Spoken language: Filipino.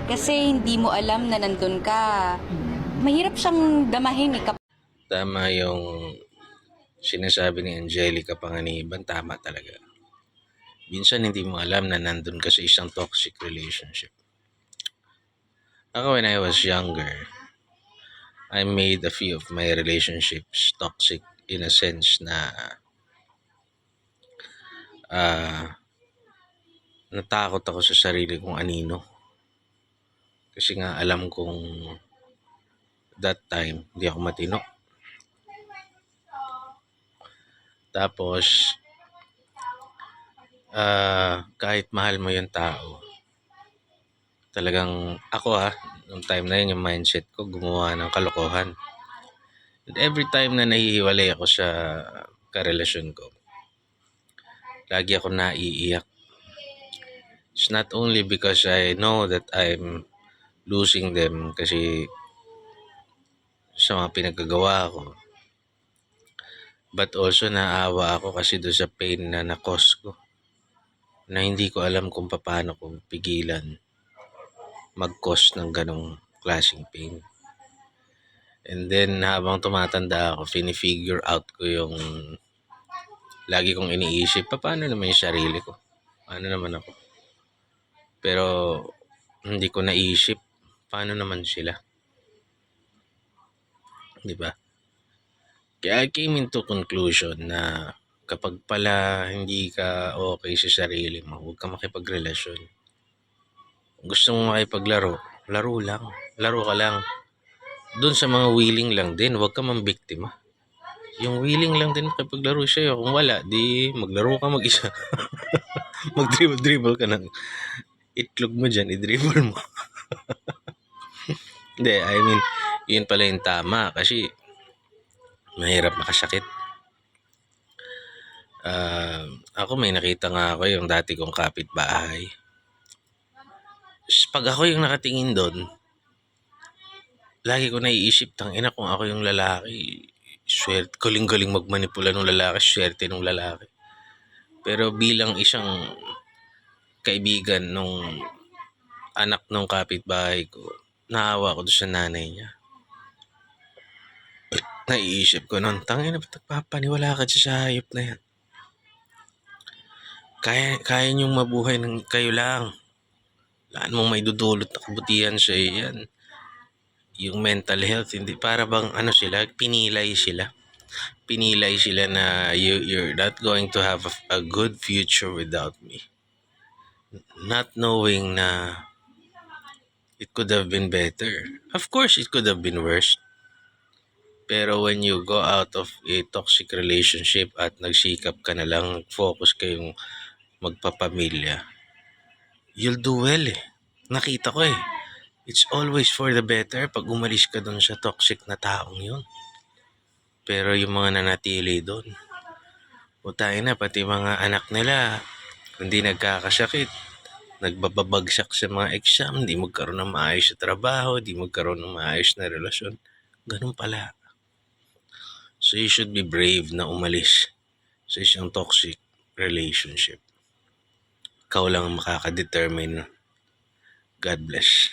Kasi hindi mo alam na nandun ka. Mahirap siyang damahin eh. Tama yung sinasabi ni Angelica Panganiban, tama talaga. Minsan hindi mo alam na nandun ka sa isang toxic relationship. Ako when I was younger, I made a few of my relationships toxic in a sense na ah natakot ako sa sarili kong anino. Kasi nga alam kong that time hindi ako matino. Tapos kahit mahal mo yung tao, talagang ako nung time na yun yung mindset ko gumawa ng kalokohan. And every time na nahihiwalay ako sa karelasyon ko, lagi ako naiiyak. It's not only because I know that I'm losing them kasi sa mga pinagkagawa ko, but also naawa ako kasi doon sa pain na na-cause ko, na hindi ko alam kung paano ko pigilan mag-cause ng ganong klaseng pain. And then habang tumatanda ako, fini-figure out ko yung lagi kong iniisip, paano naman yung sarili ko? Paano naman ako? Pero hindi ko naisip, paano naman sila? Di ba? Kaya I came into conclusion na kapag pala hindi ka okay sa sarili mo, huwag ka makipagrelasyon. Kung gusto mong makipaglaro, laro lang. Laro ka lang. Doon sa mga willing lang din, huwag ka mambiktima. Yung willing lang din makipaglaro sa'yo. Kung wala, di maglaro ka mag-isa. Mag-dribble ka ng itlog mo dyan, i-dribble mo. Hindi, I mean, yun pala yung tama kasi mahirap makasakit. Ako may nakita nga ako yung dati kong kapitbahay. Pag ako yung nakatingin doon, lagi ko naiisip, tangina kung ako yung lalaki, swerte, galing-galing magmanipula ng lalaki, swerte ng lalaki. Pero bilang isang kaibigan nung anak ng kapitbahay ko, naawa ko doon sa nanay niya. Naiisip ko noon, tangina ba't nagpapaniwala ka sa hayop na yan? Kaya niyong mabuhay ng kayo lang. Laan mong may dudulot na kabutihan sa yan. Yung mental health, hindi para bang pinilay sila na you're not going to have a good future without me, not knowing na it could have been better. Of course it could have been worse, pero when you go out of a toxic relationship at nagsikap ka na lang, focus kayong magpapamilya, you'll do well nakita ko it's always for the better pag umalis ka dun sa toxic na taong yun. Pero yung mga nanatili doon, putay na, pati mga anak nila, hindi nagkakasakit, nagbabagsak sa mga exam, di magkaroon ng maayos na trabaho, di magkaroon ng maayos na relasyon. Ganun pala. So you should be brave na umalis sa isang toxic relationship. Ikaw lang ang makakadetermine. God bless.